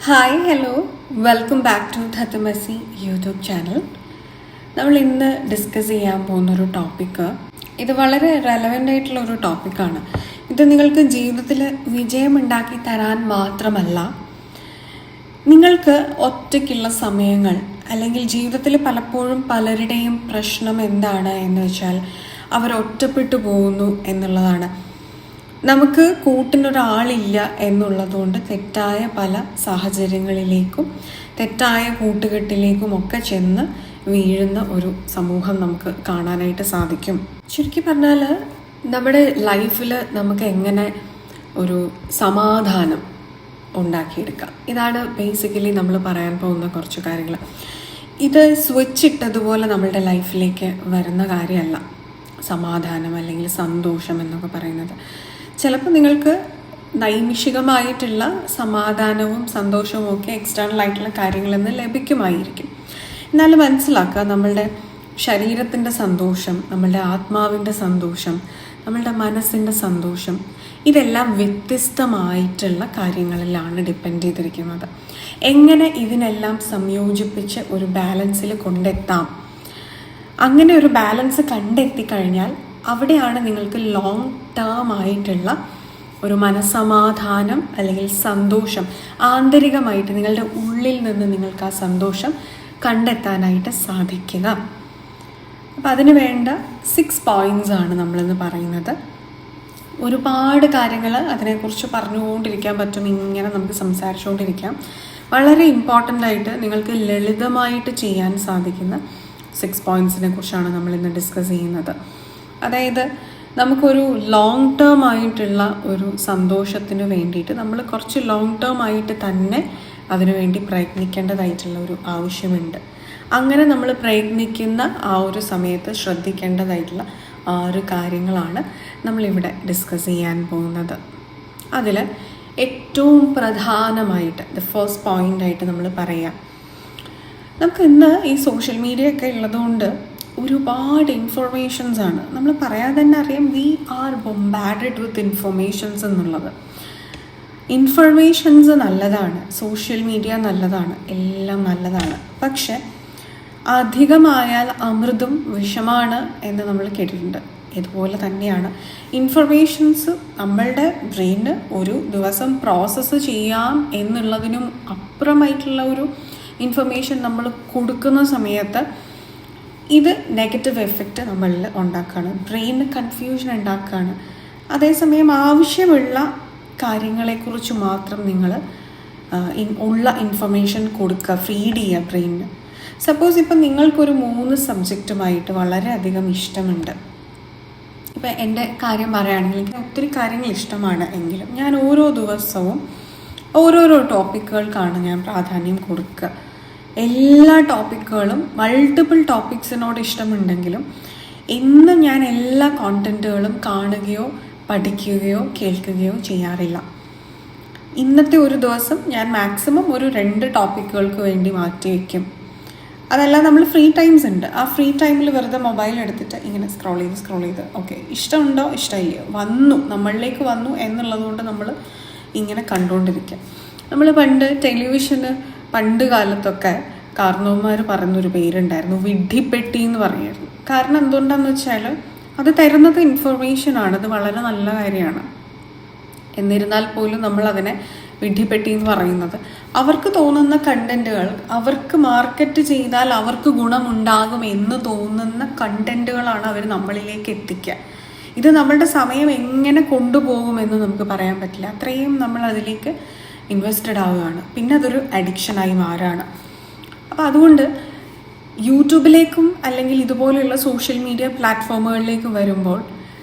Hi hello welcome back to ധത്തുമസി YouTube channel. നമ്മൾ ഇന്ന് ഡിസ്കസ് ചെയ്യാൻ പോകുന്നൊരു ടോപ്പിക്ക്, ഇത് വളരെ റെലവൻ്റ് ആയിട്ടുള്ള ഒരു ടോപ്പിക്കാണ്. ഇത് നിങ്ങൾക്ക് ജീവിതത്തിൽ വിജയമുണ്ടാക്കി തരാൻ മാത്രമല്ല, നിങ്ങൾക്ക് ഒറ്റയ്ക്കുള്ള സമയങ്ങൾ അല്ലെങ്കിൽ ജീവിതത്തിൽ പലപ്പോഴും പലരുടെയും പ്രശ്നം എന്താണ് എന്ന് വെച്ചാൽ അവർ ഒറ്റപ്പെട്ടു പോകുന്നു എന്നുള്ളതാണ്. നമുക്ക് കൂട്ടിനൊരാളില്ല എന്നുള്ളതുകൊണ്ട് തെറ്റായ പല സാഹചര്യങ്ങളിലേക്കും തെറ്റായ കൂട്ടുകെട്ടിലേക്കും ഒക്കെ ചെന്ന് വീഴുന്ന ഒരു സമൂഹം നമുക്ക് കാണാനായിട്ട് സാധിക്കും. ചുരുക്കി പറഞ്ഞാൽ നമ്മുടെ ലൈഫിൽ നമുക്ക് എങ്ങനെ ഒരു സമാധാനം ഉണ്ടാക്കിയെടുക്കാം, ഇതാണ് ബേസിക്കലി നമ്മൾ പറയാൻ പോകുന്ന കുറച്ച് കാര്യങ്ങൾ. ഇത് സ്വിച്ച് ഇട്ടതുപോലെ നമ്മളുടെ ലൈഫിലേക്ക് വരുന്ന കാര്യമല്ല സമാധാനം അല്ലെങ്കിൽ സന്തോഷം എന്നൊക്കെ പറയുന്നത്. ചിലപ്പോൾ നിങ്ങൾക്ക് നൈമിഷികമായിട്ടുള്ള സമാധാനവും സന്തോഷവും ഒക്കെ എക്സ്റ്റേണൽ ആയിട്ടുള്ള കാര്യങ്ങളിൽ നിന്ന് ലഭിക്കുമായിരിക്കും. എന്നാലും മനസ്സിലാക്കുക, നമ്മളുടെ ശരീരത്തിൻ്റെ സന്തോഷം, നമ്മളുടെ ആത്മാവിൻ്റെ സന്തോഷം, നമ്മളുടെ മനസ്സിൻ്റെ സന്തോഷം, ഇതെല്ലാം വ്യത്യസ്തമായിട്ടുള്ള കാര്യങ്ങളിലാണ് ഡിപ്പെൻഡ് ചെയ്തിരിക്കുന്നത്. എങ്ങനെ ഇതിനെല്ലാം സംയോജിപ്പിച്ച് ഒരു ബാലൻസിൽ കൊണ്ടെത്താം, അങ്ങനെ ഒരു ബാലൻസ് കണ്ടെത്തിക്കഴിഞ്ഞാൽ അവിടെയാണ് നിങ്ങൾക്ക് ലോങ് ടേം ആയിട്ടുള്ള ഒരു മനസ്സമാധാനം അല്ലെങ്കിൽ സന്തോഷം, ആന്തരികമായിട്ട് നിങ്ങളുടെ ഉള്ളിൽ നിന്ന് നിങ്ങൾക്ക് ആ സന്തോഷം കണ്ടെത്താനായിട്ട് സാധിക്കുക. അപ്പം അതിന് വേണ്ട 6 പോയിന്റ്സ് ആണ് നമ്മളിന്ന് പറയുന്നത്. ഒരുപാട് കാര്യങ്ങൾ അതിനെക്കുറിച്ച് പറഞ്ഞുകൊണ്ടിരിക്കാൻ പറ്റും, ഇങ്ങനെ നമുക്ക് സംസാരിച്ചുകൊണ്ടിരിക്കാം. വളരെ ഇമ്പോർട്ടൻ്റ് ആയിട്ട് നിങ്ങൾക്ക് ലളിതമായിട്ട് ചെയ്യാൻ സാധിക്കുന്ന 6 പോയിന്റ്സിനെ കുറിച്ചാണ് നമ്മളിന്ന് ഡിസ്കസ് ചെയ്യുന്നത്. അതായത് നമുക്കൊരു ലോങ് ടേം ആയിട്ടുള്ള ഒരു സന്തോഷത്തിന് വേണ്ടിയിട്ട് നമ്മൾ കുറച്ച് ലോങ് ടേം ആയിട്ട് തന്നെ അതിനു വേണ്ടി പ്രയത്നിക്കേണ്ടതായിട്ടുള്ള ഒരു ആവശ്യമുണ്ട്. അങ്ങനെ നമ്മൾ പ്രയത്നിക്കുന്ന ആ ഒരു സമയത്ത് ശ്രദ്ധിക്കേണ്ടതായിട്ടുള്ള 6 കാര്യങ്ങളാണ് നമ്മളിവിടെ ഡിസ്കസ് ചെയ്യാൻ പോകുന്നത്. അതിൽ ഏറ്റവും പ്രധാനമായിട്ട് ഫസ്റ്റ് പോയിൻ്റായിട്ട് നമ്മൾ പറയാം, നമുക്ക് ഇന്ന് ഈ സോഷ്യൽ മീഡിയ ഒക്കെ ഉള്ളതുകൊണ്ട് ഒരുപാട് ഇൻഫർമേഷൻസ് ആണ്. നമ്മൾ പറയാതെ തന്നെ അറിയാം, വി ആർ ബൊംബാർഡഡ് വിത്ത് ഇൻഫർമേഷൻസ് എന്നുള്ളത്. ഇൻഫർമേഷൻസ് നല്ലതാണ്, സോഷ്യൽ മീഡിയ നല്ലതാണ്, എല്ലാം നല്ലതാണ്. പക്ഷെ അധികമായാൽ അമൃതും വിഷമാണ് എന്ന് നമ്മൾ കേട്ടിട്ടുണ്ട്. ഇതുപോലെ തന്നെയാണ് ഇൻഫർമേഷൻസ് നമ്മളുടെ ബ്രെയിന് ഒരു ദിവസം പ്രോസസ്സ് ചെയ്യാം എന്നുള്ളതിനും അപ്പുറമായിട്ടുള്ള ഒരു ഇൻഫർമേഷൻ നമ്മൾ കൊടുക്കുന്ന സമയത്ത് ഇത് നെഗറ്റീവ് എഫക്റ്റ് നമ്മളിൽ ഉണ്ടാക്കുകയാണ്, ബ്രെയിനിന് കൺഫ്യൂഷൻ ഉണ്ടാക്കുകയാണ്. അതേസമയം ആവശ്യമുള്ള കാര്യങ്ങളെക്കുറിച്ച് മാത്രം നിങ്ങൾ ഉള്ള ഇൻഫർമേഷൻ കൊടുക്കുക, ഫീഡ് ചെയ്യുക ബ്രെയിനിന്. സപ്പോസ് ഇപ്പം നിങ്ങൾക്കൊരു 3 സബ്ജക്റ്റുമായിട്ട് വളരെയധികം ഇഷ്ടമുണ്ട്. ഇപ്പം എൻ്റെ കാര്യം പറയുകയാണെങ്കിൽ എനിക്ക് ഒത്തിരി കാര്യങ്ങൾ ഇഷ്ടമാണ്, എങ്കിലും ഞാൻ ഓരോ ദിവസവും ഓരോരോ ടോപ്പിക്കുകൾക്കാണ് ഞാൻ പ്രാധാന്യം കൊടുക്കുക. എല്ലാ ടോപ്പിക്കുകളും മൾട്ടിപ്പിൾ ടോപ്പിക്സിനോട് ഇഷ്ടമുണ്ടെങ്കിലും ഇന്നും ഞാൻ എല്ലാ കോണ്ടൻറ്റുകളും കാണുകയോ പഠിക്കുകയോ കേൾക്കുകയോ ചെയ്യാറില്ല. ഇന്നത്തെ ഒരു ദിവസം ഞാൻ മാക്സിമം ഒരു 2 ടോപ്പിക്കുകൾക്ക് വേണ്ടി മാറ്റി വയ്ക്കും. അതല്ല, നമ്മൾ ഫ്രീ ടൈംസ് ഉണ്ട്, ആ ഫ്രീ ടൈമിൽ വെറുതെ മൊബൈൽ എടുത്തിട്ട് ഇങ്ങനെ സ്ക്രോൾ ചെയ്ത് ഓക്കെ, ഇഷ്ടമുണ്ടോ ഇഷ്ടമില്ലയോ, നമ്മളിലേക്ക് വന്നു എന്നുള്ളത് കൊണ്ട് നമ്മൾ ഇങ്ങനെ കണ്ടുകൊണ്ടിരിക്കുക. നമ്മൾ പണ്ട് കാലത്തൊക്കെ കാർന്നോന്മാർ പറയുന്നൊരു പേരുണ്ടായിരുന്നു, വിഡ്ഢിപ്പെട്ടി എന്ന് പറയുമായിരുന്നു. കാരണം എന്തുകൊണ്ടാന്ന് വെച്ചാൽ അത് തരുന്നത് ഇൻഫർമേഷനാണ്, അത് വളരെ നല്ല കാര്യമാണ്. എന്നിരുന്നാൽ പോലും നമ്മൾ അതിനെ വിഡ്ഢിപ്പെട്ടി എന്ന് പറയുന്നത്, അവർക്ക് തോന്നുന്ന കണ്ടന്റുകൾ, അവർക്ക് മാർക്കറ്റ് ചെയ്താൽ അവർക്ക് ഗുണമുണ്ടാകും എന്ന് തോന്നുന്ന കണ്ടന്റുകളാണ് അവർ നമ്മളിലേക്ക് എത്തിക്കുക. ഇത് നമ്മളുടെ സമയം എങ്ങനെ കൊണ്ടുപോകുമെന്ന് നമുക്ക് പറയാൻ പറ്റില്ല, അത്രയും നമ്മൾ അതിലേക്ക് ഇൻവെസ്റ്റഡ് ആവുകയാണ്. പിന്നെ അതൊരു അഡിക്ഷനായി മാറുകയാണ്. അപ്പോൾ അതുകൊണ്ട് യൂട്യൂബിലേക്കും അല്ലെങ്കിൽ ഇതുപോലെയുള്ള സോഷ്യൽ മീഡിയ പ്ലാറ്റ്ഫോമുകളിലേക്കും വരുമ്പോൾ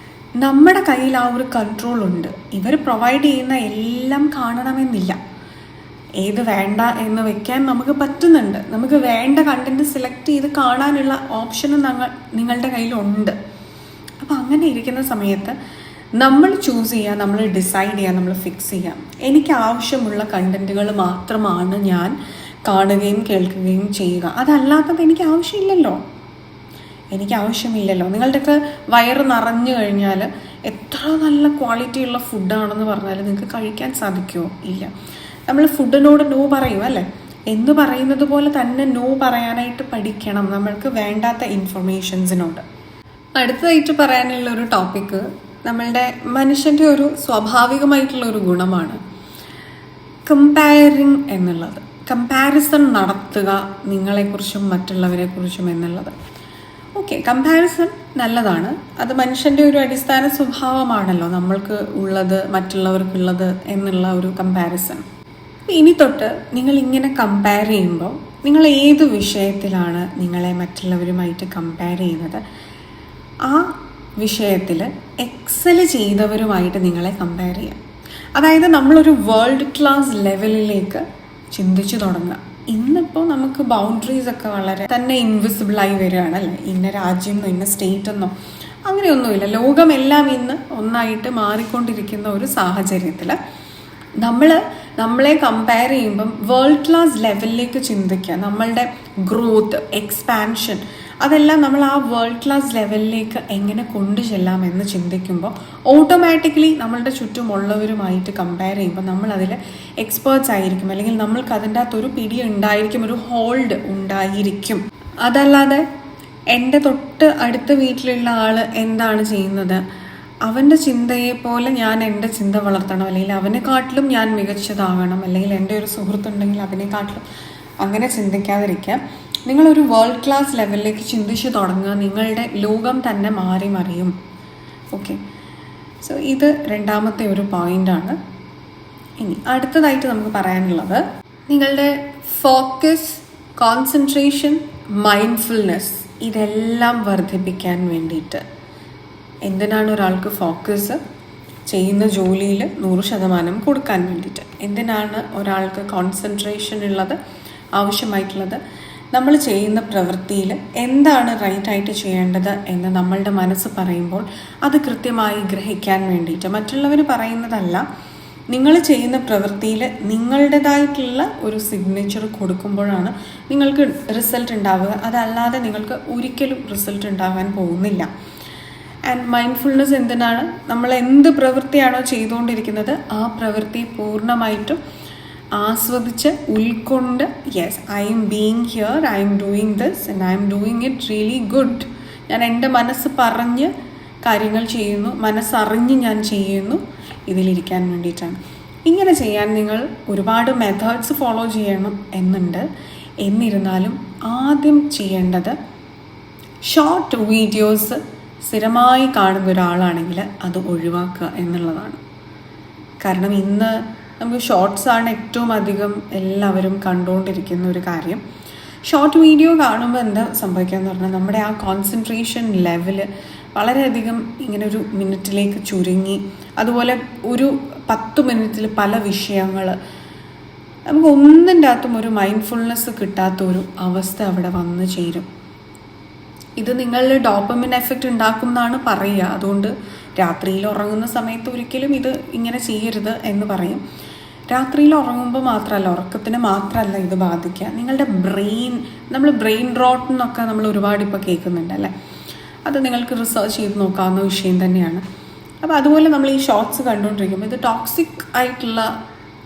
നമ്മുടെ കയ്യിൽ ആ ഒരു കൺട്രോൾ ഉണ്ട്. ഇവർ പ്രൊവൈഡ് ചെയ്യുന്ന എല്ലാം കാണണമെന്നില്ല, ഏത് വേണ്ട എന്ന് വെക്കാൻ നമുക്ക് പറ്റുന്നുണ്ട്. നമുക്ക് വേണ്ട കണ്ടന്റ് സെലക്ട് ചെയ്ത് കാണാനുള്ള ഓപ്ഷനും നിങ്ങളുടെ കയ്യിലുണ്ട്. അപ്പോൾ അങ്ങനെ ഇരിക്കുന്ന സമയത്ത് നമ്മൾ ചൂസ് ചെയ്യുക, നമ്മൾ ഡിസൈഡ് ചെയ്യുക, നമ്മൾ ഫിക്സ് ചെയ്യാം. എനിക്ക് ആവശ്യമുള്ള കണ്ടന്റുകൾ മാത്രമാണ് ഞാൻ കാണുകയും കേൾക്കുകയും ചെയ്യുക. അതല്ലാത്തത് എനിക്ക് ആവശ്യമില്ലല്ലോ. നിങ്ങളുടെയൊക്കെ വയറ് നിറഞ്ഞു കഴിഞ്ഞാൽ എത്ര നല്ല ക്വാളിറ്റിയുള്ള ഫുഡാണെന്ന് പറഞ്ഞാൽ നിങ്ങൾക്ക് കഴിക്കാൻ സാധിക്കുമോ? ഇല്ല. നമ്മൾ ഫുഡിനോട് നോ പറയും അല്ലേ, എന്ന് പറയുന്നത് പോലെ തന്നെ നോ പറയാനായിട്ട് പഠിക്കണം നമ്മൾക്ക് വേണ്ടാത്ത ഇൻഫർമേഷൻസിനോട്. അടുത്തതായിട്ട് പറയാനുള്ള ഒരു ടോപ്പിക്ക് നമ്മളുടെ മനുഷ്യൻ്റെ ഒരു സ്വാഭാവികമായിട്ടുള്ള ഒരു ഗുണമാണ് കമ്പയറിങ് എന്നുള്ളത്. കമ്പാരിസൺ നടത്തുക നിങ്ങളെക്കുറിച്ചും മറ്റുള്ളവരെക്കുറിച്ചും എന്നുള്ളത്. ഓക്കെ, കമ്പാരിസൺ നല്ലതാണ്, അത് മനുഷ്യൻ്റെ ഒരു അടിസ്ഥാന സ്വഭാവമാണല്ലോ, നമ്മൾക്ക് ഉള്ളത് മറ്റുള്ളവർക്കുള്ളത് എന്നുള്ള ഒരു കമ്പാരിസൺ. ഇനി തൊട്ട് നിങ്ങൾ ഇങ്ങനെ കമ്പയർ ചെയ്യുമ്പോൾ നിങ്ങൾ ഏത് വിഷയത്തിലാണ് നിങ്ങളെ മറ്റുള്ളവരുമായിട്ട് കമ്പയർ ചെയ്യുന്നത്, ആ വിഷയത്തിൽ എക്സൽ ചെയ്തവരുമായിട്ട് നിങ്ങളെ കമ്പയർ ചെയ്യാം. അതായത് നമ്മളൊരു വേൾഡ് ക്ലാസ് ലെവലിലേക്ക് ചിന്തിച്ചു തുടങ്ങുക. ഇന്നിപ്പോൾ നമുക്ക് ബൗണ്ടറീസ് ഒക്കെ വളരെ തന്നെ ഇൻവിസിബിളായി വരികയാണല്ലേ. ഇന്ന രാജ്യം ഇന്ന സ്റ്റേറ്റ് എന്നോ അങ്ങനെയൊന്നുമില്ല. ലോകമെല്ലാം ഇന്ന് ഒന്നായിട്ട് മാറിക്കൊണ്ടിരിക്കുന്ന ഒരു സാഹചര്യത്തിൽ നമ്മളെ കമ്പയർ ചെയ്യുമ്പം വേൾഡ് ക്ലാസ് ലെവലിലേക്ക് ചിന്തിക്കുക. നമ്മളുടെ ഗ്രോത്ത്, എക്സ്പാൻഷൻ, അതെല്ലാം നമ്മൾ ആ വേൾഡ് ക്ലാസ് ലെവലിലേക്ക് എങ്ങനെ കൊണ്ടുചെല്ലാമെന്ന് ചിന്തിക്കുമ്പോൾ ഓട്ടോമാറ്റിക്കലി നമ്മളുടെ ചുറ്റുമുള്ളവരുമായിട്ട് കമ്പയർ ചെയ്യുമ്പോൾ നമ്മളതിൽ എക്സ്പേർട്സ് ആയിരിക്കും, അല്ലെങ്കിൽ നമ്മൾക്ക് അതിൻ്റെ അകത്തൊരു പിടി ഉണ്ടായിരിക്കും, ഒരു ഹോൾഡ് ഉണ്ടായിരിക്കും. അതല്ലാതെ എൻ്റെ തൊട്ട് അടുത്ത വീട്ടിലുള്ള ആൾ എന്താണ് ചെയ്യുന്നത്, അവൻ്റെ ചിന്തയെ പോലെ ഞാൻ എൻ്റെ ചിന്ത വളർത്തണം, അല്ലെങ്കിൽ അവനെക്കാട്ടിലും ഞാൻ മികച്ചതാകണം, അല്ലെങ്കിൽ എൻ്റെ ഒരു സുഹൃത്തുണ്ടെങ്കിൽ അവനെക്കാട്ടിലും, അങ്ങനെ ചിന്തിക്കാതിരിക്കുക. നിങ്ങളൊരു വേൾഡ് ക്ലാസ് ലെവലിലേക്ക് ചിന്തിച്ച് തുടങ്ങുക, നിങ്ങളുടെ ലോകം തന്നെ മാറി മറിയും. ഓക്കെ, സോ ഇത് രണ്ടാമത്തെ ഒരു പോയിൻ്റാണ്. ഇനി അടുത്തതായിട്ട് നമുക്ക് പറയാനുള്ളത് നിങ്ങളുടെ ഫോക്കസ്, കോൺസെൻട്രേഷൻ, മൈൻഡ്ഫുൾനെസ് ഇതെല്ലാം വർദ്ധിപ്പിക്കാൻ വേണ്ടിയിട്ട്. എന്തിനാണ് ഒരാൾക്ക് ഫോക്കസ്? ചെയ്യുന്ന ജോലിയിൽ 100% കൊടുക്കാൻ വേണ്ടിയിട്ട്. എന്തിനാണ് ഒരാൾക്ക് കോൺസെൻട്രേഷൻ ഉള്ളത്, ആവശ്യമായിട്ടുള്ളത്? നമ്മൾ ചെയ്യുന്ന പ്രവൃത്തിയിൽ എന്താണ് റൈറ്റായിട്ട് ചെയ്യേണ്ടത് എന്ന് നമ്മളുടെ മനസ്സ് പറയുമ്പോൾ അത് കൃത്യമായി ഗ്രഹിക്കാൻ വേണ്ടിയിട്ട്. മറ്റുള്ളവർ പറയുന്നതല്ല, നിങ്ങൾ ചെയ്യുന്ന പ്രവൃത്തിയിൽ നിങ്ങളുടേതായിട്ടുള്ള ഒരു സിഗ്നേച്ചർ കൊടുക്കുമ്പോഴാണ് നിങ്ങൾക്ക് റിസൾട്ട് ഉണ്ടാവുക. അതല്ലാതെ നിങ്ങൾക്ക് ഒരിക്കലും റിസൾട്ട് ഉണ്ടാകാൻ പോകുന്നില്ല. ആൻഡ് മൈൻഡ്ഫുൾനെസ് എന്തിനാണ്? നമ്മൾ എന്ത് പ്രവൃത്തിയാണോ ചെയ്തുകൊണ്ടിരിക്കുന്നത് ആ പ്രവൃത്തി പൂർണ്ണമായിട്ടും ആസ്വദിച്ച് ഉൾക്കൊണ്ട്, yes, I M being here, I am doing this and I am doing it really good. ഞാൻ എൻ്റെ മനസ്സ് പറഞ്ഞ് കാര്യങ്ങൾ ചെയ്യുന്നു, മനസ്സറിഞ്ഞ് ഞാൻ ചെയ്യുന്നു, ഇതിലിരിക്കാൻ വേണ്ടിയിട്ടാണ്. ഇങ്ങനെ ചെയ്യാൻ നിങ്ങൾ ഒരുപാട് മെത്തേഡ്സ് ഫോളോ ചെയ്യണം എന്നുണ്ട്. എന്നിരുന്നാലും ആദ്യം ചെയ്യേണ്ടത് ഷോർട്ട് വീഡിയോസ് സ്ഥിരമായി കാണുന്ന ഒരാളാണെങ്കിൽ അത് ഒഴിവാക്കുക എന്നുള്ളതാണ്. കാരണം ഇന്ന് നമുക്ക് ഷോർട്സാണ് ഏറ്റവും അധികം എല്ലാവരും കണ്ടുകൊണ്ടിരിക്കുന്ന ഒരു കാര്യം. ഷോർട്ട് വീഡിയോ കാണുമ്പോൾ എന്താ സംഭവിക്കുക എന്ന് പറഞ്ഞാൽ നമ്മുടെ ആ കോൺസെൻട്രേഷൻ ലെവല് വളരെയധികം ഇങ്ങനെ ഒരു മിനിറ്റിലേക്ക് ചുരുങ്ങി, അതുപോലെ ഒരു 10 മിനിറ്റിൽ പല വിഷയങ്ങൾ, നമുക്ക് ഒന്നിൻ്റെ അകത്തും ഒരു മൈൻഡ്ഫുൾനെസ് കിട്ടാത്ത ഒരു അവസ്ഥ അവിടെ വന്നു ചേരും. ഇത് നിങ്ങളിൽ ഡോപ്പമിൻ എഫക്റ്റ് ഉണ്ടാക്കും എന്നാണ് പറയുക. അതുകൊണ്ട് രാത്രിയിൽ ഉറങ്ങുന്ന സമയത്ത് ഒരിക്കലും ഇത് ഇങ്ങനെ ചെയ്യരുത് എന്ന് പറയും. രാത്രിയിൽ ഉറങ്ങുമ്പോൾ മാത്രമല്ല, ഉറക്കത്തിന് മാത്രമല്ല ഇത് ബാധിക്കുക, നിങ്ങളുടെ ബ്രെയിൻ, നമ്മൾ ബ്രെയിൻ റോട്ട് എന്നൊക്കെ നമ്മൾ ഒരുപാട് ഇപ്പോൾ കേൾക്കുന്നുണ്ട് അല്ലേ. അത് നിങ്ങൾക്ക് റിസർച്ച് ചെയ്ത് നോക്കാവുന്ന വിഷയം തന്നെയാണ്. അപ്പോൾ അതുപോലെ നമ്മൾ ഈ ഷോർട്സ് കണ്ടുകൊണ്ടിരിക്കുമ്പോൾ ഇത് ടോക്സിക് ആയിട്ടുള്ള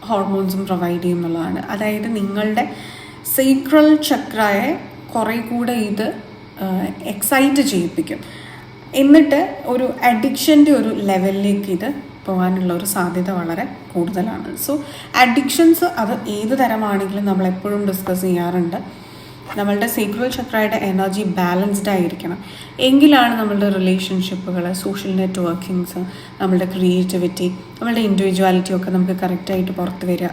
ഹോർമോൺസും പ്രൊവൈഡ് ചെയ്യും എന്നുള്ളതാണ്. അതായത് നിങ്ങളുടെ സേക്രൽ ചക്രയെ കുറേ കൂടെ ഇത് എക്സൈറ്റ് ചെയ്യിപ്പിക്കും. എന്നിട്ട് ഒരു അഡിക്ഷൻ്റെ ഒരു ലെവലിലേക്ക് ഇത് പോകാനുള്ള ഒരു സാധ്യത വളരെ കൂടുതലാണ്. സോ അഡിക്ഷൻസ് അത് ഏത് തരമാണെങ്കിലും നമ്മളെപ്പോഴും ഡിസ്കസ് ചെയ്യാറുണ്ട്. നമ്മളുടെ സേക്രൽ ചക്രയുടെ എനർജി ബാലൻസ്ഡ് ആയിരിക്കണം. എങ്കിലാണ് നമ്മളുടെ റിലേഷൻഷിപ്പുകൾ, സോഷ്യൽ നെറ്റ്വർക്കിങ്സ്, നമ്മളുടെ ക്രിയേറ്റിവിറ്റി, നമ്മളുടെ ഇൻഡിവിജ്വാലിറ്റി ഒക്കെ നമുക്ക് കറക്റ്റായിട്ട് പുറത്ത് വരിക.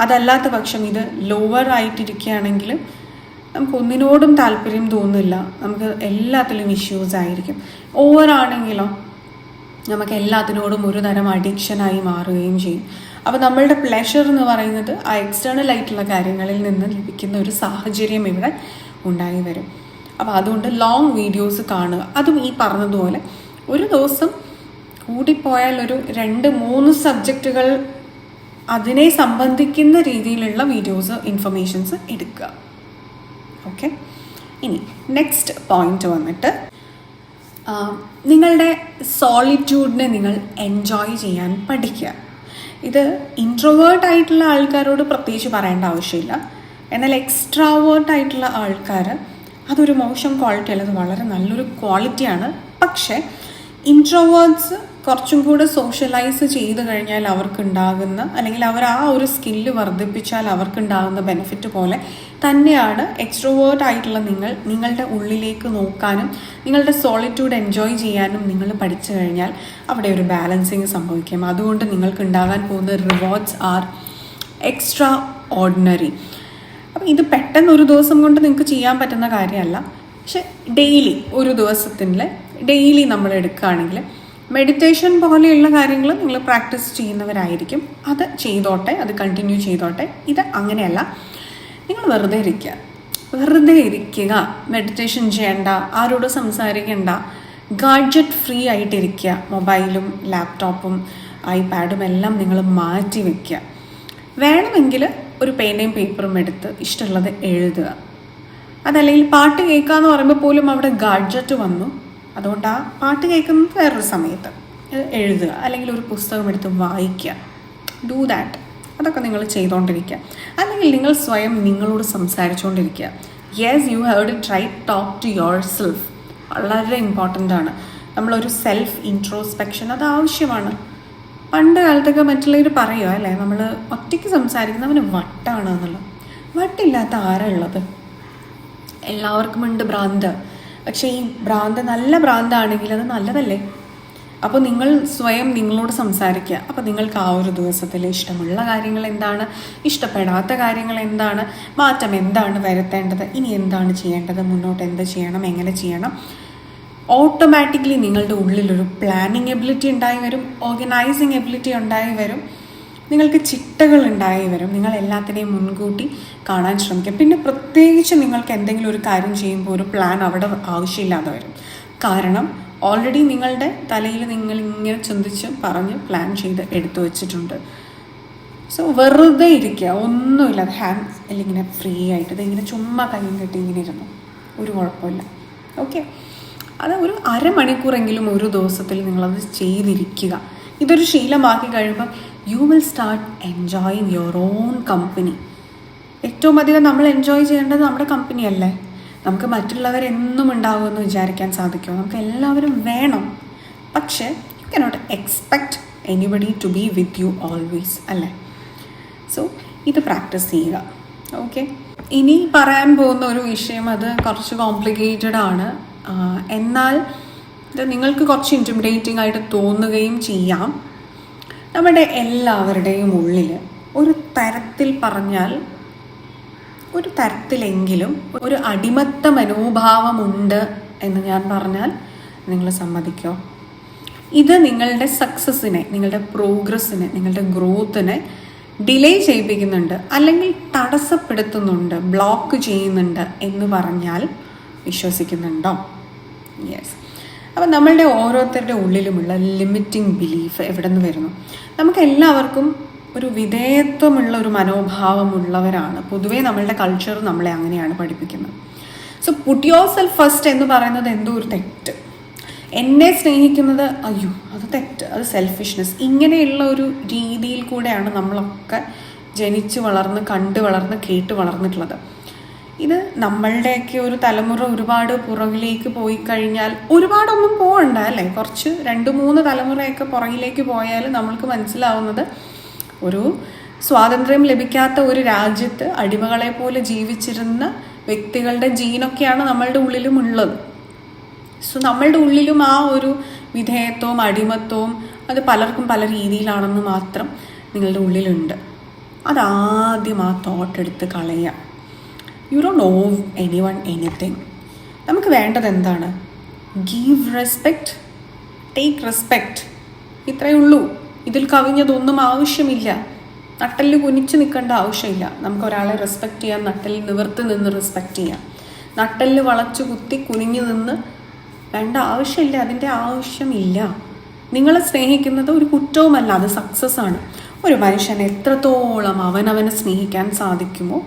അതല്ലാത്ത പക്ഷം ഇത് ലോവർ ആയിട്ടിരിക്കുകയാണെങ്കിൽ നമുക്ക് ഒന്നിനോടും താല്പര്യം തോന്നില്ല, നമുക്ക് എല്ലാത്തിലും ഇഷ്യൂസ് ആയിരിക്കും. ഓവറാണെങ്കിലോ നമുക്ക് എല്ലാത്തിനോടും ഒരു തരം അഡിക്ഷനായി മാറുകയും ചെയ്യും. അപ്പോൾ നമ്മളുടെ പ്ലെഷർ എന്ന് പറയുന്നത് ആ എക്സ്റ്റേണൽ ആയിട്ടുള്ള കാര്യങ്ങളിൽ നിന്ന് ലഭിക്കുന്ന ഒരു സാഹചര്യം ഇവിടെ ഉണ്ടായി വരും. അപ്പോൾ അതുകൊണ്ട് ലോങ് വീഡിയോസ് കാണുക. അതും ഈ പറഞ്ഞതുപോലെ ഒരു ദിവസം കൂടിപ്പോയാൽ ഒരു 2-3 സബ്ജക്റ്റുകൾ അതിനെ സംബന്ധിക്കുന്ന രീതിയിലുള്ള വീഡിയോസ്, ഇൻഫർമേഷൻസ് എടുക്കുക. ഓക്കെ, ഇനി നെക്സ്റ്റ് പോയിന്റ് വന്നിട്ട് നിങ്ങളുടെ സോളിറ്റ്യൂഡിനെ നിങ്ങൾ എൻജോയ് ചെയ്യാൻ പഠിക്കുക. ഇത് ഇൻട്രോവേർട്ട് ആയിട്ടുള്ള ആൾക്കാരോട് പ്രത്യേകിച്ച് പറയേണ്ട ആവശ്യമില്ല. എന്നാൽ എക്സ്ട്രാവേർട്ട് ആയിട്ടുള്ള ആൾക്കാർ അതൊരു മോശം ക്വാളിറ്റി അല്ല, അത് വളരെ നല്ലൊരു ക്വാളിറ്റിയാണ്. പക്ഷേ ഇൻട്രോവേർട്സ് കുറച്ചും കൂടെ സോഷ്യലൈസ് ചെയ്ത് കഴിഞ്ഞാൽ അവർക്കുണ്ടാകുന്ന, അല്ലെങ്കിൽ അവർ ആ ഒരു സ്കില്ല് വർദ്ധിപ്പിച്ചാൽ അവർക്കുണ്ടാകുന്ന ബെനിഫിറ്റ് പോലെ തന്നെയാണ് എക്സ്ട്രോവേർട്ട് ആയിട്ടുള്ള നിങ്ങളുടെ ഉള്ളിലേക്ക് നോക്കാനും നിങ്ങളുടെ സോളിറ്റ്യൂഡ് എൻജോയ് ചെയ്യാനും നിങ്ങൾ പഠിച്ചു കഴിഞ്ഞാൽ അവിടെ ഒരു ബാലൻസിങ് സംഭവിക്കും. അതുകൊണ്ട് നിങ്ങൾക്ക് ഉണ്ടാകാൻ പോകുന്ന റിവാർഡ്സ് ആർ എക്സ്ട്രാ ഓർഡിനറി. അപ്പം ഇത് പെട്ടെന്ന് ഒരു ദിവസം കൊണ്ട് നിങ്ങൾക്ക് ചെയ്യാൻ പറ്റുന്ന കാര്യമല്ല. പക്ഷെ ഡെയിലി, ഒരു ദിവസത്തിൽ ഡെയിലി നമ്മൾ എടുക്കുകയാണെങ്കിൽ മെഡിറ്റേഷൻ പോലെയുള്ള കാര്യങ്ങൾ നിങ്ങൾ പ്രാക്ടീസ് ചെയ്യുന്നവരായിരിക്കും. അത് ചെയ്തോട്ടെ, അത് കണ്ടിന്യൂ ചെയ്തോട്ടെ. ഇത് അങ്ങനെയല്ല. നിങ്ങൾ വെറുതെ ഇരിക്കുക, മെഡിറ്റേഷൻ ചെയ്യണ്ട, ആരോടും സംസാരിക്കണ്ട, ഗാഡ്ജറ്റ് ഫ്രീ ആയിട്ടിരിക്കുക. മൊബൈലും ലാപ്ടോപ്പും ഐപാഡും എല്ലാം നിങ്ങൾ മാറ്റി വയ്ക്കുക. വേണമെങ്കിൽ ഒരു പേനയും പേപ്പറും എടുത്ത് ഇഷ്ടമുള്ളത് എഴുതുക. അതല്ലെങ്കിൽ പാട്ട് കേൾക്കാന്ന് പറയുമ്പോൾ പോലും അവിടെ ഗാഡ്ജറ്റ് വന്നു. അതുകൊണ്ട് ആ പാട്ട് കേൾക്കുന്നത് വേറൊരു സമയത്ത് എഴുതുക, അല്ലെങ്കിൽ ഒരു പുസ്തകം എടുത്ത് വായിക്കുക. Do that. അതൊക്കെ നിങ്ങൾ ചെയ്തുകൊണ്ടിരിക്കുക. അല്ലെങ്കിൽ നിങ്ങൾ സ്വയം നിങ്ങളോട് സംസാരിച്ചുകൊണ്ടിരിക്കുക. Yes, you heard it right. Talk to yourself. വളരെ ഇമ്പോർട്ടൻ്റ് ആണ്. നമ്മളൊരു സെൽഫ് ഇൻട്രോസ്പെക്ഷൻ അത് ആവശ്യമാണ്. പണ്ട് കാലത്തൊക്കെ മറ്റുള്ളവർ പറയുക അല്ലേ, നമ്മൾ ഒറ്റയ്ക്ക് സംസാരിക്കുന്നവന് വട്ടാണ് എന്നുള്ളത്. വട്ടില്ലാത്ത ആരാ ഉള്ളത്? എല്ലാവർക്കും ഉണ്ട് ഭ്രാന്ത്. പക്ഷേ ഈ ഭ്രാന്ത് നല്ല ഭ്രാന്താണെങ്കിൽ അത് നല്ലതല്ലേ? അപ്പോൾ നിങ്ങൾ സ്വയം നിങ്ങളോട് സംസാരിക്കുക. അപ്പോൾ നിങ്ങൾക്ക് ആ ഒരു ദിവസത്തിൽ ഇഷ്ടമുള്ള കാര്യങ്ങൾ എന്താണ്, ഇഷ്ടപ്പെടാത്ത കാര്യങ്ങൾ എന്താണ്, മാറ്റം എന്താണ് വരുത്തേണ്ടത്, ഇനി എന്താണ് ചെയ്യേണ്ടത്, മുന്നോട്ട് എന്ത് ചെയ്യണം, എങ്ങനെ ചെയ്യണം. ഓട്ടോമാറ്റിക്കലി നിങ്ങളുടെ ഉള്ളിലൊരു പ്ലാനിങ് എബിലിറ്റി ഉണ്ടായി വരും, ഓർഗനൈസിങ് എബിലിറ്റി ഉണ്ടായി വരും, നിങ്ങൾക്ക് ചിട്ടകൾ ഉണ്ടായി വരും. നിങ്ങൾ എല്ലാത്തിനെയും മുൻകൂട്ടി കാണാൻ ശ്രമിക്കുക. പിന്നെ പ്രത്യേകിച്ച് നിങ്ങൾക്ക് എന്തെങ്കിലും ഒരു കാര്യം ചെയ്യുമ്പോൾ ഒരു പ്ലാൻ അവിടെ ആവശ്യമില്ലാതെ വരും. കാരണം ഓൾറെഡി നിങ്ങളുടെ തലയിൽ നിങ്ങൾ ഇങ്ങനെ ചിന്തിച്ച് പറഞ്ഞ് പ്ലാൻ ചെയ്ത് എടുത്തു വെച്ചിട്ടുണ്ട്. സോ വെറുതെ ഇരിക്കുക, ഒന്നുമില്ല. ഹാൻഡ് ഇങ്ങനെ ഫ്രീ ആയിട്ട് ഇതിങ്ങനെ ചുമ്മാ കയ്യും കെട്ടി ഇങ്ങനെ ഇരുന്നു, ഒരു കുഴപ്പമില്ല. ഓക്കെ, അത് ഒരു അരമണിക്കൂറെങ്കിലും ഒരു ദിവസത്തിൽ നിങ്ങളത് ചെയ്തിരിക്കുക. ഇതൊരു ശീലമാക്കി കഴിയുമ്പോൾ you will start enjoying your own company. ഏറ്റവും അധികം നമ്മൾ എൻജോയ് ചെയ്യേണ്ടത് നമ്മുടെ കമ്പനി അല്ലേ. നമുക്ക് മറ്റുള്ളവരെന്നും ഉണ്ടാകുമെന്ന് വിചാരിക്കാൻ സാധിക്കുമോ? നമുക്ക് എല്ലാവരും വേണം. പക്ഷേ you cannot expect anybody to be with you always അല്ലേ. സോ ഇത് പ്രാക്ടീസ് ചെയ്യുക. ഓക്കെ, ഇനി പറയാൻ പോകുന്ന ഒരു വിഷയം അത് കുറച്ച് കോംപ്ലിക്കേറ്റഡ് ആണ്. എന്നാൽ ഇത് നിങ്ങൾക്ക് കുറച്ച് ഇൻറ്റിമിഡേറ്റിംഗ് ആയിട്ട് തോന്നുകയും ചെയ്യാം. നമ്മുടെ എല്ലാവരുടെയും ഉള്ളിൽ ഒരു തരത്തിൽ പറഞ്ഞാൽ, ഒരു തരത്തിലെങ്കിലും ഒരു അടിമത്ത മനോഭാവമുണ്ട് എന്ന് ഞാൻ പറഞ്ഞാൽ നിങ്ങൾ സമ്മതിക്കോ? ഇത് നിങ്ങളുടെ സക്സസ്സിനെ, നിങ്ങളുടെ പ്രോഗ്രസ്സിനെ, നിങ്ങളുടെ ഗ്രോത്തിനെ ഡിലേ ചെയ്യിപ്പിക്കുന്നുണ്ട്, അല്ലെങ്കിൽ തടസ്സപ്പെടുത്തുന്നുണ്ട്, ബ്ലോക്ക് ചെയ്യുന്നുണ്ട് എന്ന് പറഞ്ഞാൽ വിശ്വസിക്കുന്നുണ്ടോ? യെസ്. അപ്പം നമ്മളുടെ ഓരോരുത്തരുടെ ഉള്ളിലുമുള്ള ലിമിറ്റിംഗ് ബിലീഫ് എവിടെ നിന്ന് വരുന്നു? നമുക്ക് എല്ലാവർക്കും ഒരു വിധേയത്വമുള്ള ഒരു മനോഭാവമുള്ളവരാണ്. പൊതുവേ നമ്മളുടെ കൾച്ചർ നമ്മളെ അങ്ങനെയാണ് പഠിപ്പിക്കുന്നത്. So puttu yourself first എന്ന് പറയുന്നത് എന്തോ ഒരു തെറ്റ്. എന്നെ സ്നേഹിക്കുന്നത് അയ്യോ അത് തെറ്റ്, അത് സെൽഫിഷ്നെസ്. ഇങ്ങനെയുള്ള ഒരു രീതിയിൽ കൂടെയാണ് നമ്മളൊക്കെ ജനിച്ച് വളർന്ന് കണ്ട് വളർന്ന് കേട്ട് വളർന്നിട്ടുള്ളത്. ഇത് നമ്മളുടെയൊക്കെ ഒരു തലമുറ ഒരുപാട് പുറകിലേക്ക് പോയി കഴിഞ്ഞാൽ, ഒരുപാടൊന്നും പോകണ്ട അല്ലേ, കുറച്ച് 2-3 തലമുറയൊക്കെ പുറകിലേക്ക് പോയാൽ നമ്മൾക്ക് മനസ്സിലാവുന്നത് ഒരു സ്വാതന്ത്ര്യം ലഭിക്കാത്ത ഒരു രാജ്യത്ത് അടിമകളെ പോലെ ജീവിച്ചിരുന്ന വ്യക്തികളുടെ ജീനൊക്കെയാണ് നമ്മളുടെ ഉള്ളിലും ഉള്ളത്. സോ നമ്മളുടെ ഉള്ളിലും ആ ഒരു വിധേയത്വവും അടിമത്വവും അത് പലർക്കും പല രീതിയിലാണെന്ന് മാത്രം നിങ്ങളുടെ ഉള്ളിലുണ്ട്. അതാദ്യം ആ തോട്ട് എടുത്ത് കളയുക. You don't owe anyone anything. നമുക്ക് വേണ്ടത് എന്താണ്? Give respect, take respect. ഇത്രയേ ഉള്ളൂ. ഇതിൽ കവിഞ്ഞതൊന്നും ആവശ്യമില്ല. നട്ടല് കുനിച്ച് നിൽക്കേണ്ട ആവശ്യമില്ല. നമുക്ക് ഒരാളെ റെസ്പെക്റ്റ് ചെയ്യാം, നട്ടലിൽ നിവർത്തി നിന്ന് റെസ്പെക്റ്റ് ചെയ്യാം. നട്ടലിൽ വളച്ചു കുത്തി കുനിഞ്ഞു നിന്ന് വേണ്ട ആവശ്യമില്ല, അതിൻ്റെ ആവശ്യമില്ല. നിങ്ങളെ സ്നേഹിക്കുന്നത് ഒരു കുറ്റവുമല്ല, അത് സക്സസ് ആണ്. ഒരു മനുഷ്യനെ എത്രത്തോളം അവനവനെ സ്നേഹിക്കാൻ സാധിക്കുമോ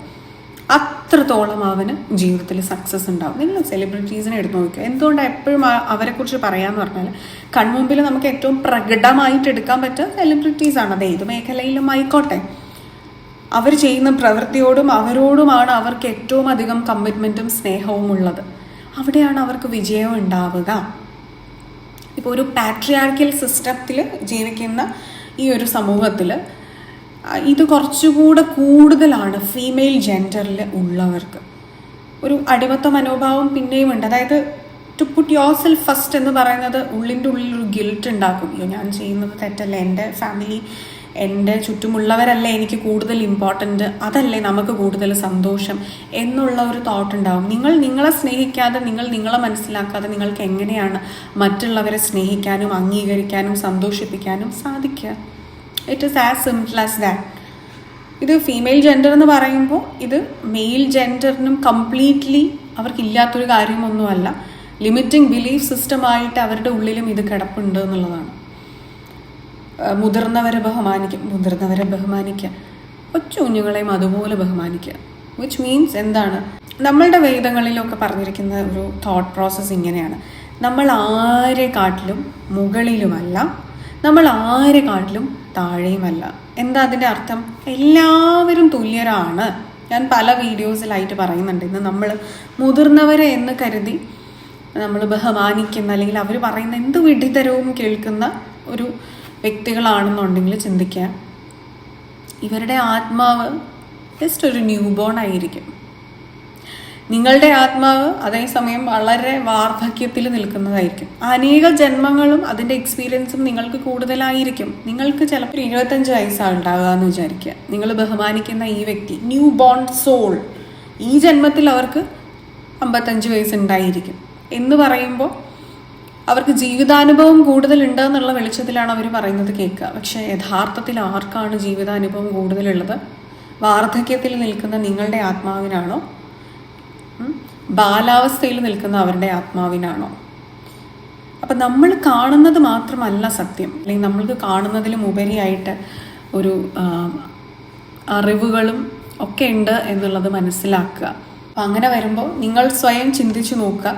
അത്രത്തോളം അവന് ജീവിതത്തിൽ സക്സസ് ഉണ്ടാവും. നിങ്ങൾ സെലിബ്രിറ്റീസിനെ എടുത്ത് നോക്കുക. എന്തുകൊണ്ടാണ് എപ്പോഴും അവരെക്കുറിച്ച് പറയാമെന്ന് പറഞ്ഞാൽ, കൺമുമ്പിൽ നമുക്ക് ഏറ്റവും പ്രകടമായിട്ട് എടുക്കാൻ പറ്റുക സെലിബ്രിറ്റീസാണ്. അത് ഏത് മേഖലയിലും ആയിക്കോട്ടെ, അവർ ചെയ്യുന്ന പ്രവൃത്തിയോടും അവരോടുമാണ് അവർക്ക് ഏറ്റവും അധികം കമ്മിറ്റ്മെൻറ്റും സ്നേഹവും ഉള്ളത്. അവിടെയാണ് അവർക്ക് വിജയം ഉണ്ടാവുക. ഇപ്പോൾ ഒരു പാട്രിയാർക്കൽ സിസ്റ്റത്തിൽ ജീവിക്കുന്ന ഈ ഒരു സമൂഹത്തിൽ ഇത് കുറച്ചുകൂടെ കൂടുതലാണ് ഫീമെയിൽ ജെൻഡറിൽ ഉള്ളവർക്ക്. ഒരു അടിമത്ത മനോഭാവം പിന്നെയും ഉണ്ട്. അതായത് to put yourself first എന്ന് പറയുന്നത് ഉള്ളിൻ്റെ ഉള്ളിലൊരു ഗിൽട്ട് ഉണ്ടാക്കും. അയ്യോ, ഞാൻ ചെയ്യുന്നത് തെറ്റല്ല, എൻ്റെ ഫാമിലി, എൻ്റെ ചുറ്റുമുള്ളവരല്ലേ എനിക്ക് കൂടുതൽ ഇമ്പോർട്ടൻ്റ്, അതല്ലേ നമുക്ക് കൂടുതൽ സന്തോഷം എന്നുള്ള ഒരു തോട്ട് ഉണ്ടാവും. നിങ്ങൾ നിങ്ങളെ സ്നേഹിക്കാതെ, നിങ്ങൾ നിങ്ങളെ മനസ്സിലാക്കാതെ നിങ്ങൾക്ക് എങ്ങനെയാണ് മറ്റുള്ളവരെ സ്നേഹിക്കാനും അംഗീകരിക്കാനും സന്തോഷിപ്പിക്കാനും സാധിക്കുക? It is as simple as that. ഇത് ഫീമെയിൽ ജെൻഡർ എന്ന് പറയുമ്പോൾ ഇത് മെയിൽ ജെൻഡറിനും കംപ്ലീറ്റ്ലി അവർക്കില്ലാത്തൊരു കാര്യമൊന്നുമല്ല. ലിമിറ്റിംഗ് ബിലീഫ് സിസ്റ്റമായിട്ട് അവരുടെ ഉള്ളിലും ഇത് കിടപ്പുണ്ട് എന്നുള്ളതാണ്. മുതിർന്നവരെ ബഹുമാനിക്കുക, കൊച്ചു കുഞ്ഞുങ്ങളെയും അതുപോലെ ബഹുമാനിക്കുക. വിച്ച് മീൻസ് എന്താണ്? നമ്മളുടെ വേദങ്ങളിലൊക്കെ പറഞ്ഞിരിക്കുന്ന ഒരു തോട്ട് പ്രോസസ്സ് ഇങ്ങനെയാണ്: നമ്മൾ ആരെക്കാട്ടിലും മുകളിലുമല്ല, നമ്മൾ ആരെക്കാട്ടിലും താഴെയുമല്ല. എന്താ അതിൻ്റെ അർത്ഥം? എല്ലാവരും തുല്യരാണ്. ഞാൻ പല വീഡിയോസിലായിട്ട് പറയുന്നുണ്ട്. ഇന്ന് നമ്മൾ മുതിർന്നവരെ എന്ന് കരുതി നമ്മൾ ബഹുമാനിക്കുന്ന, അല്ലെങ്കിൽ അവർ പറയുന്ന എന്ത് വിഡ്ഢിത്തരവും കേൾക്കുന്ന ഒരു വ്യക്തികളാണെന്നുണ്ടെങ്കിൽ ചിന്തിക്കുക, ഇവരുടെ ആത്മാവ് ജസ്റ്റ് ഒരു ന്യൂ ബോൺ ആയിരിക്കും. നിങ്ങളുടെ ആത്മാവ് അതേസമയം വളരെ വാർദ്ധക്യത്തിൽ നിൽക്കുന്നതായിരിക്കും. അനേക ജന്മങ്ങളും അതിൻ്റെ എക്സ്പീരിയൻസും നിങ്ങൾക്ക് കൂടുതലായിരിക്കും. നിങ്ങൾക്ക് ചിലപ്പോൾ 25 വയസ്സാണ് ഉണ്ടാകുക എന്ന് വിചാരിക്കുക. നിങ്ങൾ ബഹുമാനിക്കുന്ന ഈ വ്യക്തി, ന്യൂ ബോൺ സോൾ, ഈ ജന്മത്തിൽ അവർക്ക് 55 വയസ്സുണ്ടായിരിക്കും എന്ന് പറയുമ്പോൾ അവർക്ക് ജീവിതാനുഭവം കൂടുതലുണ്ട് എന്നുള്ള വെളിച്ചത്തിലാണ് അവർ പറയുന്നത് കേൾക്കുക. പക്ഷേ യഥാർത്ഥത്തിൽ ആർക്കാണ് ജീവിതാനുഭവം കൂടുതലുള്ളത്? വാർദ്ധക്യത്തിൽ നിൽക്കുന്ന നിങ്ങളുടെ ആത്മാവിനാണോ, ബാലാവസ്ഥയിൽ നിൽക്കുന്ന അവരുടെ ആത്മാവിനാണോ? അപ്പം നമ്മൾ കാണുന്നത് മാത്രമല്ല സത്യം, അല്ലെങ്കിൽ നമ്മൾക്ക് കാണുന്നതിലും ഉപരിയായിട്ട് ഒരു അറിവുകളും ഒക്കെ ഉണ്ട് എന്നുള്ളത് മനസ്സിലാക്കുക. അപ്പം അങ്ങനെ വരുമ്പോൾ നിങ്ങൾ സ്വയം ചിന്തിച്ചു നോക്കുക,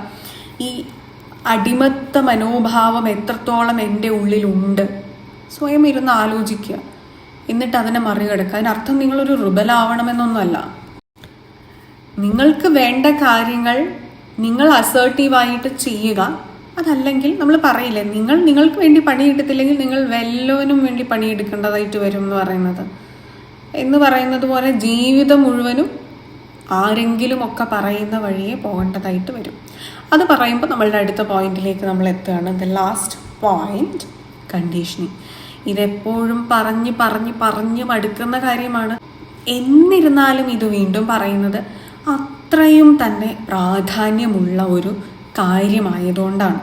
ഈ അടിമത്ത മനോഭാവം എത്രത്തോളം എൻ്റെ ഉള്ളിലുണ്ട്. സ്വയം ഇരുന്ന് ആലോചിക്കുക, എന്നിട്ട് അതിനെ മറികടക്കുക. അതിനർത്ഥം നിങ്ങളൊരു റിബലാവണമെന്നൊന്നുമല്ല. നിങ്ങൾക്ക് വേണ്ട കാര്യങ്ങൾ നിങ്ങൾ അസേർട്ടീവായിട്ട് ചെയ്യുക. അതല്ലെങ്കിൽ നമ്മൾ പറയില്ലേ, നിങ്ങൾക്ക് വേണ്ടി പണിയെടുത്തില്ലെങ്കിൽ നിങ്ങൾ വല്ലവനും വേണ്ടി പണിയെടുക്കേണ്ടതായിട്ട് വരും എന്ന് പറയുന്നത് പോലെ ജീവിതം മുഴുവനും ആരെങ്കിലും ഒക്കെ പറയുന്ന വഴിയെ പോകേണ്ടതായിട്ട് വരും. അത് പറയുമ്പോൾ നമ്മളുടെ അടുത്ത പോയിന്റിലേക്ക് നമ്മൾ എത്തുകയാണ്. The last point, conditioning. ഇതെപ്പോഴും പറഞ്ഞ് മടുക്കുന്ന കാര്യമാണ്. എന്നിരുന്നാലും ഇത് വീണ്ടും പറയുന്നത് അത്രയും തന്നെ പ്രാധാന്യമുള്ള ഒരു കാര്യമായതുകൊണ്ടാണ്.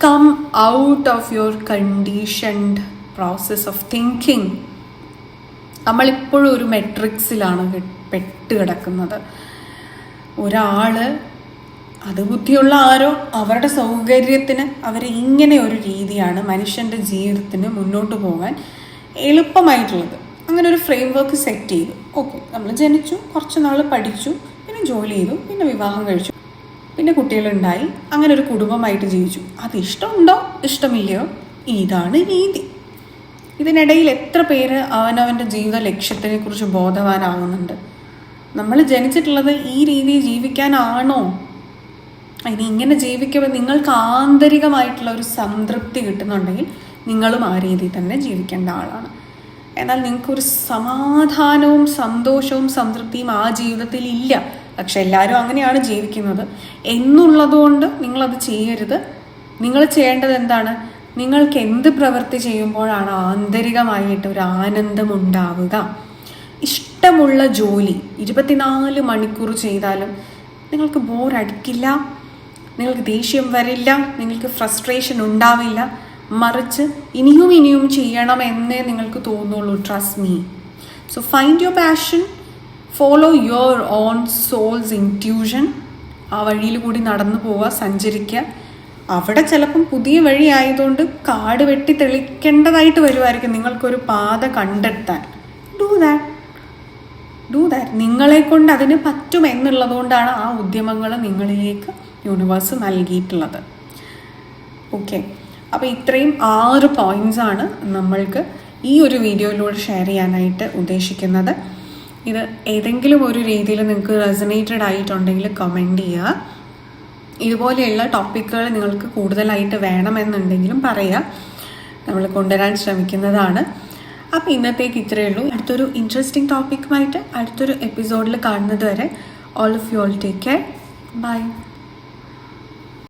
Come out of your conditioned process of thinking. നമ്മളിപ്പോഴും ഒരു മെട്രിക്സിലാണ് പെട്ട് കിടക്കുന്നത്. ഒരാൾ, അത് ബുദ്ധിയുള്ള ആരോ, അവരുടെ സൗകര്യത്തിന് അവർ ഇങ്ങനെ ഒരു രീതിയാണ് മനുഷ്യൻ്റെ ജീവിതത്തിന് മുന്നോട്ട് പോകാൻ എളുപ്പമായിട്ടുള്ളത്. അങ്ങനെ ഒരു ഫ്രെയിം വർക്ക് സെറ്റ് ചെയ്തു. ഓക്കെ, നമ്മൾ ജനിച്ചു, കുറച്ച് നാൾ പഠിച്ചു, പിന്നെ ജോലി ചെയ്തു, പിന്നെ വിവാഹം കഴിച്ചു, പിന്നെ കുട്ടികളുണ്ടായി, അങ്ങനെ ഒരു കുടുംബമായിട്ട് ജീവിച്ചു. അത് ഇഷ്ടമുണ്ടോ ഇഷ്ടമില്ലയോ, ഇതാണ് രീതി. ഇതിനിടയിൽ എത്ര പേര് അവനവൻ്റെ ജീവിത ലക്ഷ്യത്തിനെ കുറിച്ച് ബോധവാനാകുന്നുണ്ട്? നമ്മൾ ജനിച്ചിട്ടുള്ളത് ഈ രീതിയിൽ ജീവിക്കാനാണോ? ഇനി ഇങ്ങനെ ജീവിക്കുമ്പോൾ നിങ്ങൾക്ക് ആന്തരികമായിട്ടുള്ള ഒരു സംതൃപ്തി കിട്ടുന്നുണ്ടെങ്കിൽ നിങ്ങളും ആ രീതിയിൽ തന്നെ ജീവിക്കേണ്ട ആളാണ്. എന്നാൽ നിങ്ങൾക്കൊരു സമാധാനവും സന്തോഷവും സംതൃപ്തിയും ആ ജീവിതത്തിൽ ഇല്ല, പക്ഷെ എല്ലാവരും അങ്ങനെയാണ് ജീവിക്കുന്നത് എന്നുള്ളതുകൊണ്ട് നിങ്ങളത് ചെയ്യരുത്. നിങ്ങൾ ചെയ്യേണ്ടത് എന്താണ്? നിങ്ങൾക്ക് എന്ത് പ്രവൃത്തി ചെയ്യുമ്പോഴാണ് ആന്തരികമായിട്ട് ഒരു ആനന്ദം ഉണ്ടാവുക? ഇഷ്ടമുള്ള ജോലി 24 മണിക്കൂർ ചെയ്താലും നിങ്ങൾക്ക് ബോറടിക്കില്ല, നിങ്ങൾക്ക് ദേഷ്യം വരില്ല, നിങ്ങൾക്ക് ഫ്രസ്ട്രേഷൻ ഉണ്ടാവില്ല. മറിച്ച് ഇനിയും ചെയ്യണം എന്നേ നിങ്ങൾക്ക് തോന്നുള്ളൂ. Trust me. So find your passion, follow your own soul's intuition. ആ വഴിയിൽ കൂടി നടന്നു പോവുക, സഞ്ചരിക്കുക. അവിടെ ചിലപ്പം പുതിയ വഴി ആയതുകൊണ്ട് കാട് വെട്ടി തെളിക്കേണ്ടതായിട്ട് വരുമായിരിക്കും നിങ്ങൾക്കൊരു പാത കണ്ടെത്താൻ. Do that. Do that. നിങ്ങളെ കൊണ്ട് അതിന് പറ്റും എന്നുള്ളതുകൊണ്ടാണ് ആ ഉദ്യമങ്ങൾ നിങ്ങളിലേക്ക് യൂണിവേഴ്സ് നൽകിയിട്ടുള്ളത്. ഓക്കെ, അപ്പോൾ ഇത്രയും 6 പോയിൻറ്റ്സാണ് നമ്മൾക്ക് ഈ ഒരു വീഡിയോയിലൂടെ ഷെയർ ചെയ്യാനായിട്ട് ഉദ്ദേശിക്കുന്നത്. ഇത് ഏതെങ്കിലും ഒരു രീതിയിൽ നിങ്ങൾക്ക് റെസനേറ്റഡ് ആയിട്ടുണ്ടെങ്കിൽ കമൻറ്റ് ചെയ്യുക. ഇതുപോലെയുള്ള ടോപ്പിക്കുകൾ നിങ്ങൾക്ക് കൂടുതലായിട്ട് വേണമെന്നുണ്ടെങ്കിലും പറയുക, നമ്മൾ കൊണ്ടുവരാൻ ശ്രമിക്കുന്നതാണ്. അപ്പോൾ ഇന്നത്തേക്ക് ഇത്രയേ ഉള്ളൂ. അടുത്തൊരു ഇൻട്രസ്റ്റിംഗ് ടോപ്പിക്കുമായിട്ട് അടുത്തൊരു എപ്പിസോഡിൽ കാണുന്നത് വരെ all of you all take care. By.